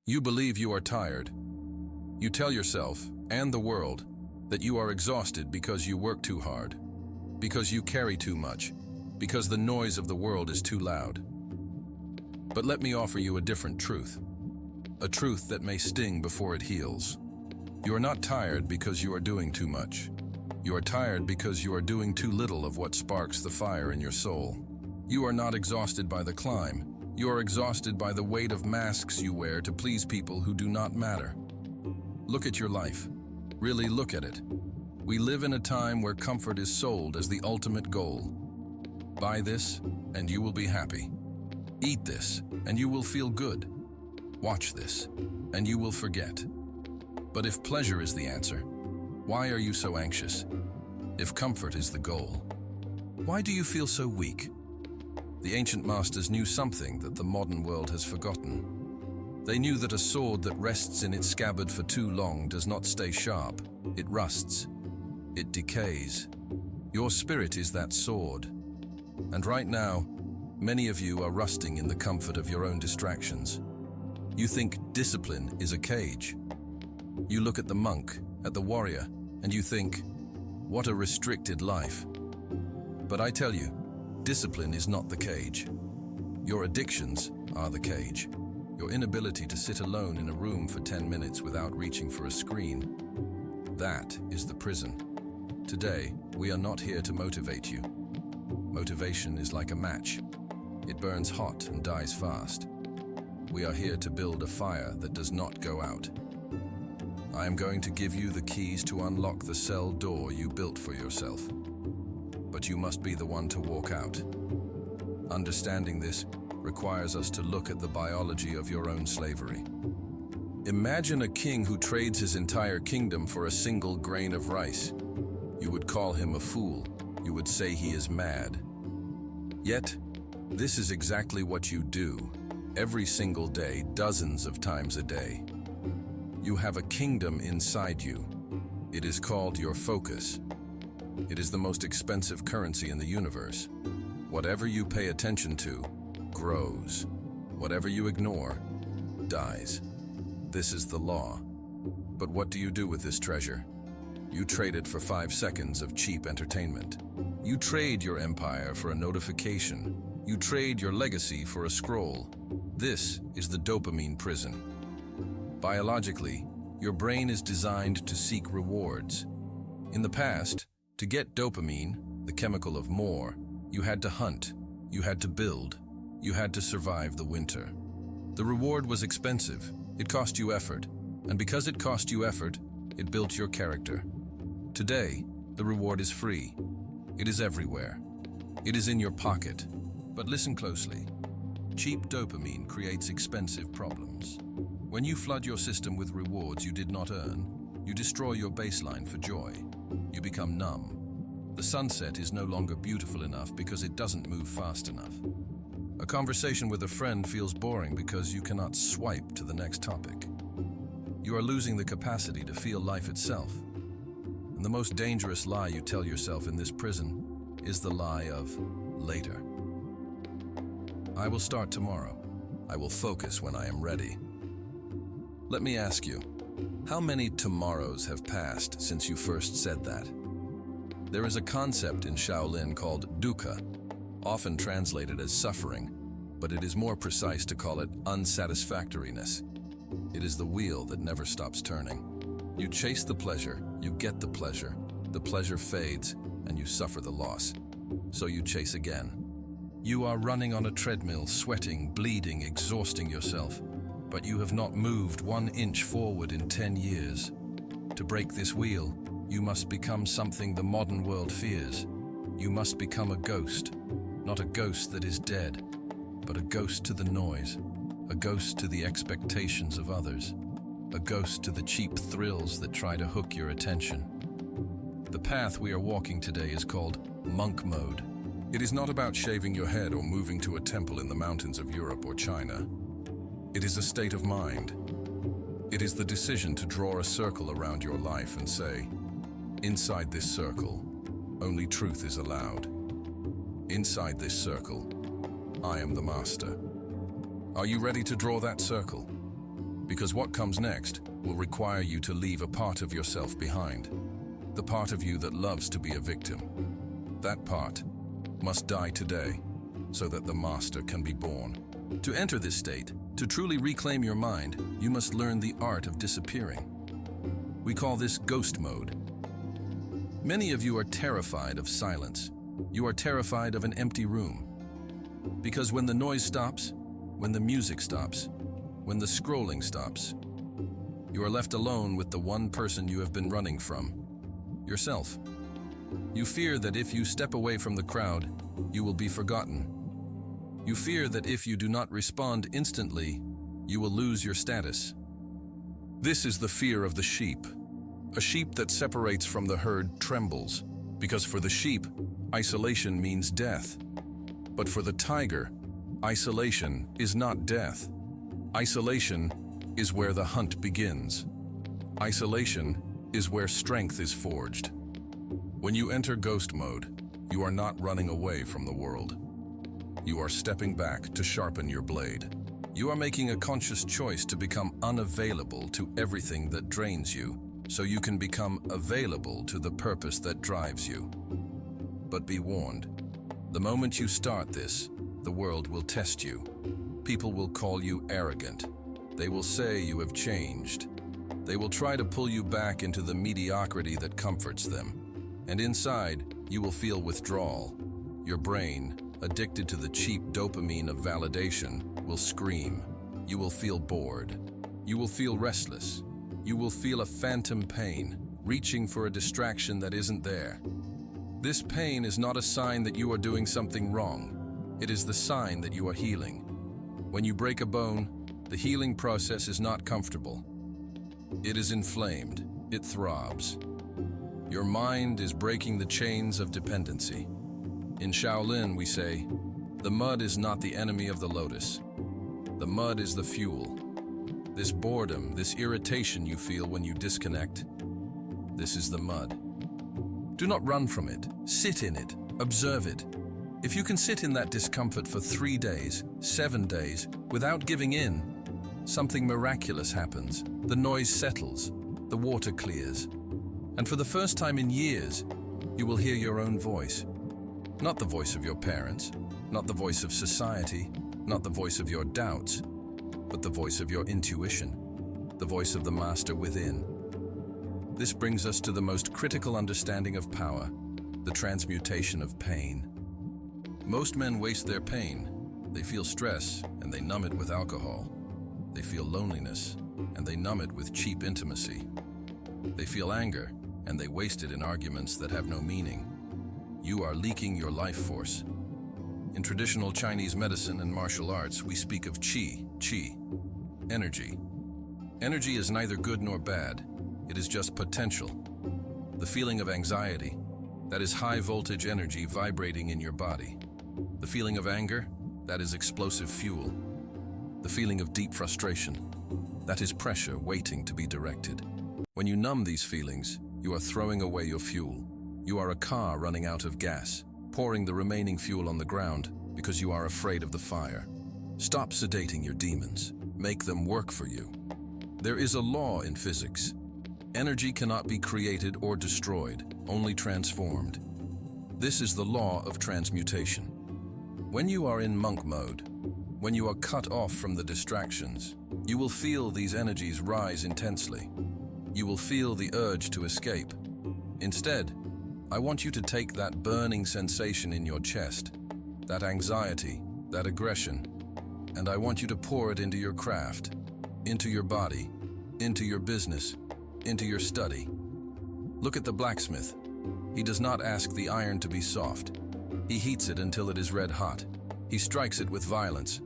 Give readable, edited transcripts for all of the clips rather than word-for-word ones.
You believe you are tired. You tell yourself, and the world, that you are exhausted because you work too hard, because you carry too much, because the noise of the world is too loud. But let me offer you a different truth, a truth that may sting before it heals. You are not tired because you are doing too much. You are tired because you are doing too little of what sparks the fire in your soul. You are not exhausted by the climb. You are exhausted by the weight of masks you wear to please people who do not matter. Look at your life. Really look at it. We live in a time where comfort is sold as the ultimate goal. Buy this, and you will be happy. Eat this, and you will feel good. Watch this, and you will forget. But if pleasure is the answer, why are you so anxious? If comfort is the goal, why do you feel so weak? The ancient masters knew something that the modern world has forgotten. They knew that a sword that rests in its scabbard for too long does not stay sharp. It rusts. It decays. Your spirit is that sword. And right now, many of you are rusting in the comfort of your own distractions. You think discipline is a cage. You look at the monk, at the warrior, and you think, what a restricted life. But I tell you, discipline is not the cage. Your addictions are the cage. Your inability to sit alone in a room for 10 minutes without reaching for a screen. That is the prison. Today, we are not here to motivate you. Motivation is like a match. It burns hot and dies fast. We are here to build a fire that does not go out. I am going to give you the keys to unlock the cell door you built for yourself. But you must be the one to walk out. Understanding this requires us to look at the biology of your own slavery. Imagine a king who trades his entire kingdom for a single grain of rice. You would call him a fool. You would say he is mad. Yet, this is exactly what you do, every single day, dozens of times a day. You have a kingdom inside you. It is called your focus. It is the most expensive currency in the universe. Whatever you pay attention to grows. Whatever you ignore dies. This is the law. But what do you do with this treasure? You trade it for 5 seconds of cheap entertainment. You trade your empire for a notification. You trade your legacy for a scroll. This is the dopamine prison. Biologically, your brain is designed to seek rewards. In the past, to get dopamine, the chemical of more, you had to hunt, you had to build, you had to survive the winter. The reward was expensive, it cost you effort, and because it cost you effort, it built your character. Today, the reward is free. It is everywhere. It is in your pocket. But listen closely. Cheap dopamine creates expensive problems. When you flood your system with rewards you did not earn, you destroy your baseline for joy. You become numb. The sunset is no longer beautiful enough because it doesn't move fast enough. A conversation with a friend feels boring because you cannot swipe to the next topic. You are losing the capacity to feel life itself. And the most dangerous lie you tell yourself in this prison is the lie of later. I will start tomorrow. I will focus when I am ready. Let me ask you, how many tomorrows have passed since you first said that? There is a concept in Shaolin called dukkha, often translated as suffering, but it is more precise to call it unsatisfactoriness. It is the wheel that never stops turning. You chase the pleasure, you get the pleasure fades, and you suffer the loss. So you chase again. You are running on a treadmill, sweating, bleeding, exhausting yourself, but you have not moved 1 inch forward in 10 years. To break this wheel, you must become something the modern world fears. You must become a ghost, not a ghost that is dead, but a ghost to the noise, a ghost to the expectations of others, a ghost to the cheap thrills that try to hook your attention. The path we are walking today is called monk mode. It is not about shaving your head or moving to a temple in the mountains of Europe or China. It is a state of mind. It is the decision to draw a circle around your life and say, inside this circle, only truth is allowed. Inside this circle, I am the master. Are you ready to draw that circle? Because what comes next will require you to leave a part of yourself behind. The part of you that loves to be a victim. That part must die today so that the master can be born. To enter this state, to truly reclaim your mind, you must learn the art of disappearing. We call this ghost mode. Many of you are terrified of silence. You are terrified of an empty room. Because when the noise stops, when the music stops, when the scrolling stops, you are left alone with the one person you have been running from, yourself. You fear that if you step away from the crowd, you will be forgotten. You fear that if you do not respond instantly, you will lose your status. This is the fear of the sheep. A sheep that separates from the herd trembles, because for the sheep, isolation means death. But for the tiger, isolation is not death. Isolation is where the hunt begins. Isolation is where strength is forged. When you enter ghost mode, you are not running away from the world. You are stepping back to sharpen your blade. You are making a conscious choice to become unavailable to everything that drains you, so you can become available to the purpose that drives you. But be warned, the moment you start this, the world will test you. People will call you arrogant. They will say you have changed. They will try to pull you back into the mediocrity that comforts them. And inside, you will feel withdrawal. Your brain, addicted to the cheap dopamine of validation, will scream. You will feel bored. You will feel restless. You will feel a phantom pain, reaching for a distraction that isn't there. This pain is not a sign that you are doing something wrong. It is the sign that you are healing. When you break a bone, the healing process is not comfortable. It is inflamed. It throbs. Your mind is breaking the chains of dependency. In Shaolin, we say, the mud is not the enemy of the lotus. The mud is the fuel. This boredom, this irritation you feel when you disconnect, this is the mud. Do not run from it. Sit in it. Observe it. If you can sit in that discomfort for 3 days, 7 days, without giving in, something miraculous happens. The noise settles. The water clears. And for the first time in years, you will hear your own voice. Not the voice of your parents, not the voice of society, not the voice of your doubts, but the voice of your intuition, the voice of the master within. This brings us to the most critical understanding of power, the transmutation of pain. Most men waste their pain. They feel stress, and they numb it with alcohol. They feel loneliness, and they numb it with cheap intimacy. They feel anger, and they waste it in arguments that have no meaning. You are leaking your life force. In traditional Chinese medicine and martial arts, we speak of qi, energy. Energy is neither good nor bad. It is just potential. The feeling of anxiety, that is high voltage energy vibrating in your body. The feeling of anger, that is explosive fuel. The feeling of deep frustration, that is pressure waiting to be directed. When you numb these feelings, you are throwing away your fuel. You are a car running out of gas, pouring the remaining fuel on the ground because you are afraid of the fire. Stop sedating your demons. Make them work for you. There is a law in physics. Energy cannot be created or destroyed, only transformed. This is the law of transmutation. When you are in monk mode, when you are cut off from the distractions, you will feel these energies rise intensely. You will feel the urge to escape. Instead, I want you to take that burning sensation in your chest, that anxiety, that aggression, and I want you to pour it into your craft, into your body, into your business, into your study. Look at the blacksmith. He does not ask the iron to be soft. He heats it until it is red hot. He strikes it with violence.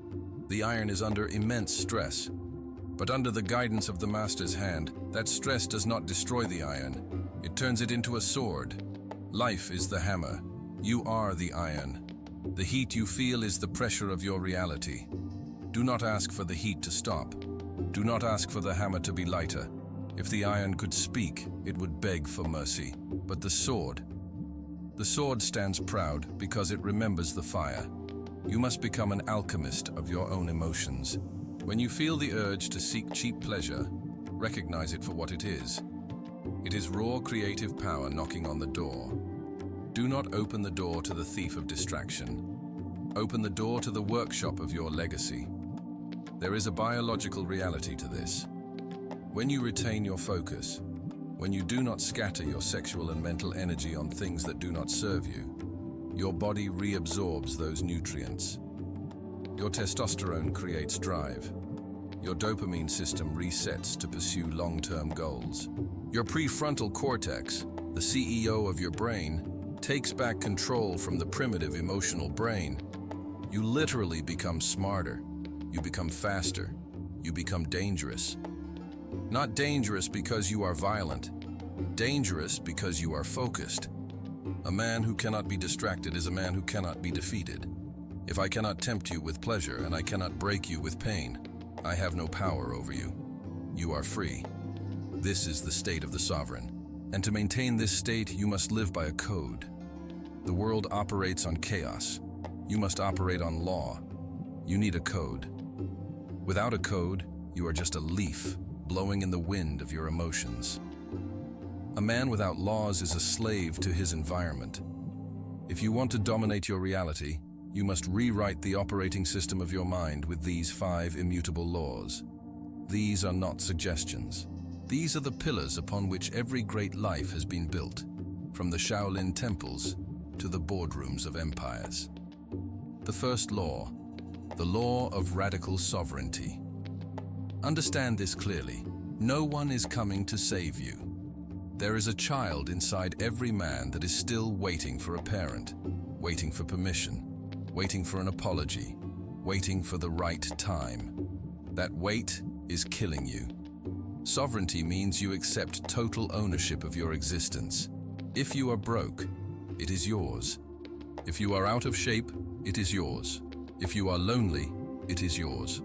The iron is under immense stress. But under the guidance of the master's hand, that stress does not destroy the iron. It turns it into a sword. Life is the hammer. You are the iron. The heat you feel is the pressure of your reality. Do not ask for the heat to stop. Do not ask for the hammer to be lighter. If the iron could speak, it would beg for mercy. But the sword stands proud because it remembers the fire. You must become an alchemist of your own emotions. When you feel the urge to seek cheap pleasure, recognize it for what it is. It is raw creative power knocking on the door. Do not open the door to the thief of distraction. Open the door to the workshop of your legacy. There is a biological reality to this. When you retain your focus, when you do not scatter your sexual and mental energy on things that do not serve you, your body reabsorbs those nutrients. Your testosterone creates drive. Your dopamine system resets to pursue long-term goals. Your prefrontal cortex, the CEO of your brain, takes back control from the primitive emotional brain. You literally become smarter. You become faster. You become dangerous. Not dangerous because you are violent. Dangerous because you are focused. A man who cannot be distracted is a man who cannot be defeated. If I cannot tempt you with pleasure and I cannot break you with pain, I have no power over you. You are free. This is the state of the sovereign. And to maintain this state, you must live by a code. The world operates on chaos. You must operate on law. You need a code. Without a code, you are just a leaf blowing in the wind of your emotions. A man without laws is a slave to his environment. If you want to dominate your reality, you must rewrite the operating system of your mind with these 5 immutable laws. These are not suggestions. These are the pillars upon which every great life has been built, from the Shaolin temples to the boardrooms of empires. The first law, the law of radical sovereignty. Understand this clearly. No one is coming to save you. There is a child inside every man that is still waiting for a parent, waiting for permission, waiting for an apology, waiting for the right time. That wait is killing you. Sovereignty means you accept total ownership of your existence. If you are broke, it is yours. If you are out of shape, it is yours. If you are lonely, it is yours.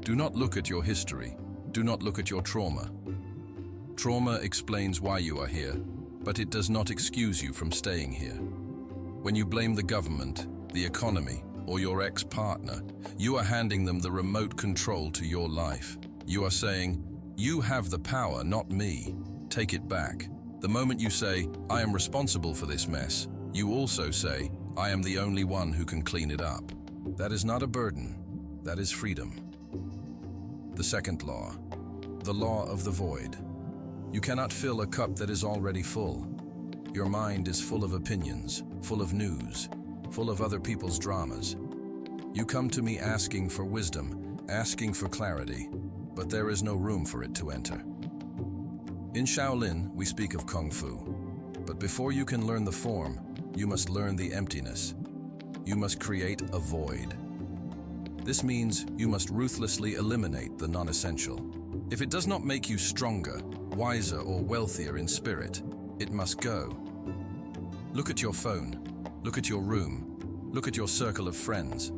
Do not look at your history. Do not look at your trauma. Trauma explains why you are here, but it does not excuse you from staying here. When you blame the government, the economy, or your ex-partner, you are handing them the remote control to your life. You are saying, "You have the power, not me. Take it back." The moment you say, "I am responsible for this mess," you also say, "I am the only one who can clean it up." That is not a burden. That is freedom. The second law, the law of the void. You cannot fill a cup that is already full. Your mind is full of opinions, full of news, full of other people's dramas. You come to me asking for wisdom, asking for clarity, but there is no room for it to enter. In Shaolin, we speak of Kung Fu, but before you can learn the form, you must learn the emptiness. You must create a void. This means you must ruthlessly eliminate the non-essential. If it does not make you stronger, wiser, or wealthier in spirit, it must go. Look at your phone. Look at your room. Look at your circle of friends.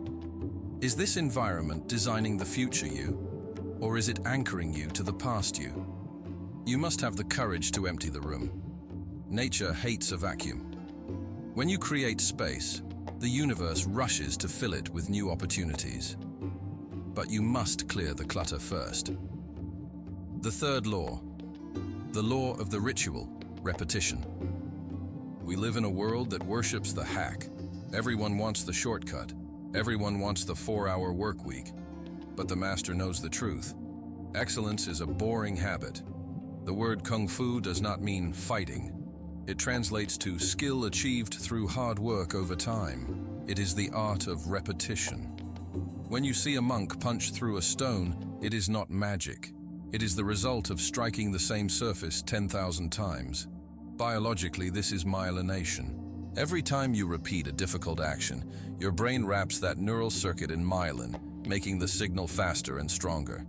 Is this environment designing the future you, or is it anchoring you to the past you? You must have the courage to empty the room. Nature hates a vacuum. When you create space, the universe rushes to fill it with new opportunities. But you must clear the clutter first. The third law, the law of the ritual, repetition. We live in a world that worships the hack. Everyone wants the shortcut. Everyone wants the 4-hour work week. But the master knows the truth. Excellence is a boring habit. The word Kung Fu does not mean fighting. It translates to skill achieved through hard work over time. It is the art of repetition. When you see a monk punch through a stone, it is not magic. It is the result of striking the same surface 10,000 times. Biologically, this is myelination. Every time you repeat a difficult action, your brain wraps that neural circuit in myelin, making the signal faster and stronger.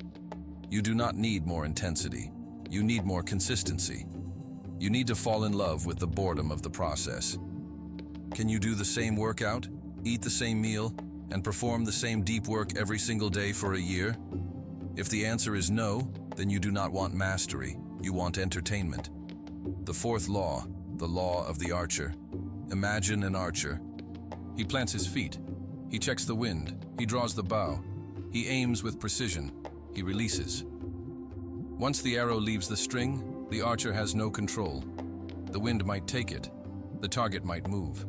You do not need more intensity. You need more consistency. You need to fall in love with the boredom of the process. Can you do the same workout, eat the same meal, and perform the same deep work every single day for a year? If the answer is no, then you do not want mastery, you want entertainment. The fourth law, the law of the archer. Imagine an archer. He plants his feet. He checks the wind. He draws the bow. He aims with precision. He releases. Once the arrow leaves the string, the archer has no control. The wind might take it. The target might move.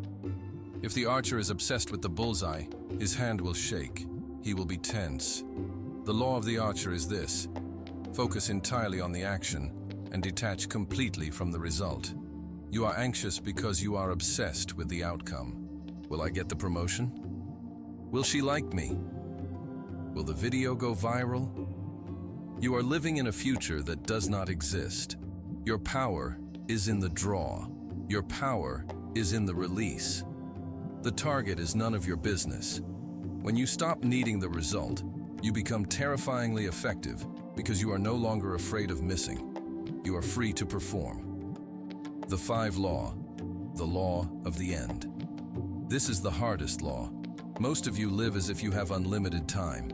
If the archer is obsessed with the bullseye, his hand will shake. He will be tense. The law of the archer is this: focus entirely on the action and detach completely from the result. You are anxious because you are obsessed with the outcome. Will I get the promotion? Will she like me? Will the video go viral? You are living in a future that does not exist. Your power is in the draw. Your power is in the release. The target is none of your business. When you stop needing the result, you become terrifyingly effective because you are no longer afraid of missing. You are free to perform. The 5 law, the law of the end. This is the hardest law. Most of you live as if you have unlimited time.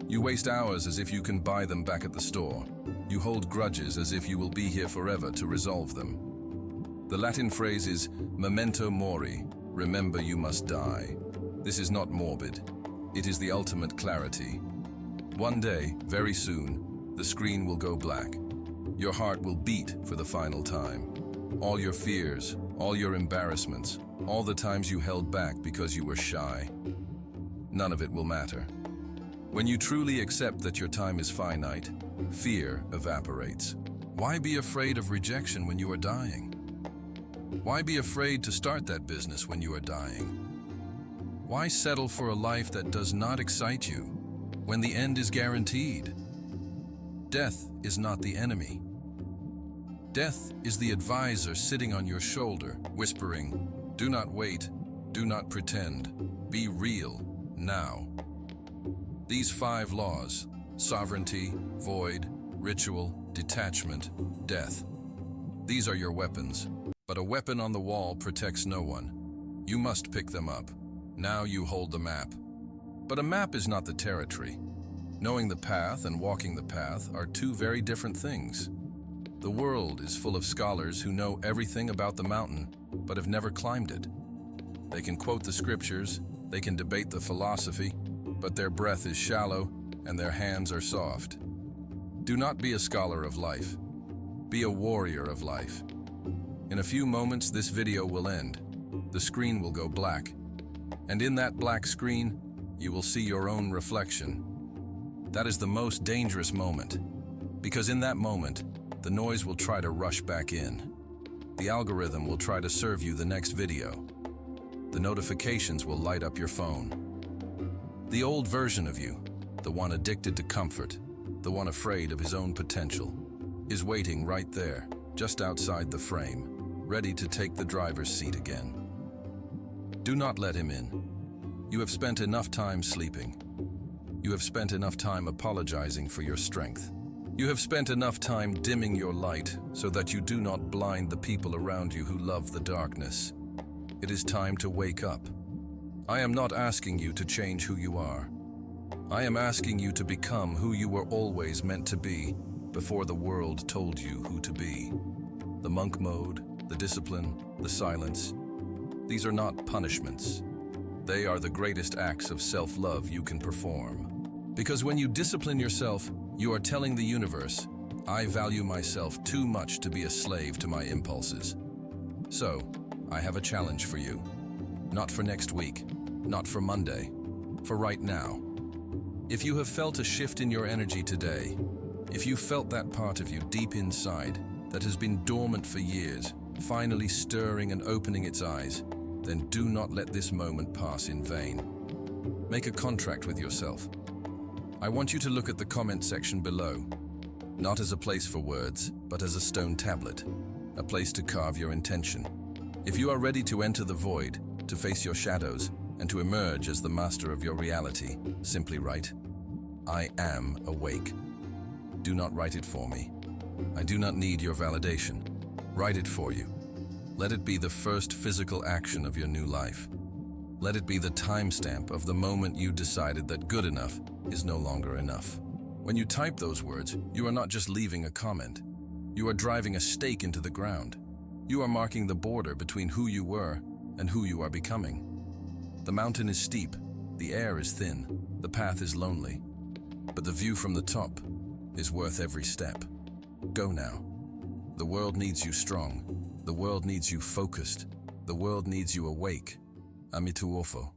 You waste hours as if you can buy them back at the store. You hold grudges as if you will be here forever to resolve them. The Latin phrase is memento mori, remember you must die. This is not morbid. It is the ultimate clarity. One day, very soon, the screen will go black. Your heart will beat for the final time. All your fears, all your embarrassments, all the times you held back because you were shy. None of it will matter. When you truly accept that your time is finite, fear evaporates. Why be afraid of rejection when you are dying? Why be afraid to start that business when you are dying? Why settle for a life that does not excite you when the end is guaranteed? Death is not the enemy. Death is the advisor sitting on your shoulder, whispering, "Do not wait, do not pretend, be real now." These 5 laws, sovereignty, void, ritual, detachment, death. These are your weapons, but a weapon on the wall protects no one. You must pick them up. Now you hold the map. But a map is not the territory. Knowing the path and walking the path are 2 very different things. The world is full of scholars who know everything about the mountain, but have never climbed it. They can quote the scriptures, they can debate the philosophy, but their breath is shallow and their hands are soft. Do not be a scholar of life. Be a warrior of life. In a few moments, this video will end. The screen will go black. And in that black screen, you will see your own reflection. That is the most dangerous moment, because in that moment, the noise will try to rush back in. The algorithm will try to serve you the next video. The notifications will light up your phone. The old version of you, the one addicted to comfort, the one afraid of his own potential, is waiting right there, just outside the frame, ready to take the driver's seat again. Do not let him in. You have spent enough time sleeping. You have spent enough time apologizing for your strength. You have spent enough time dimming your light so that you do not blind the people around you who love the darkness. It is time to wake up. I am not asking you to change who you are. I am asking you to become who you were always meant to be before the world told you who to be. The monk mode, the discipline, the silence. These are not punishments. They are the greatest acts of self-love you can perform. Because when you discipline yourself, you are telling the universe, I value myself too much to be a slave to my impulses. So, I have a challenge for you. Not for next week, not for Monday, for right now. If you have felt a shift in your energy today, if you felt that part of you deep inside that has been dormant for years, finally stirring and opening its eyes, then do not let this moment pass in vain. Make a contract with yourself. I want you to look at the comment section below, not as a place for words, but as a stone tablet, a place to carve your intention. If you are ready to enter the void, to face your shadows, and to emerge as the master of your reality, simply write, I am awake. Do not write it for me. I do not need your validation. Write it for you. Let it be the first physical action of your new life. Let it be the timestamp of the moment you decided that good enough is no longer enough. When you type those words, you are not just leaving a comment. You are driving a stake into the ground. You are marking the border between who you were and who you are becoming. The mountain is steep, The air is thin, the path is lonely, but the view from the top is worth every step. Go now. The world needs you strong. The world needs you focused. The world needs you awake. Amituofo.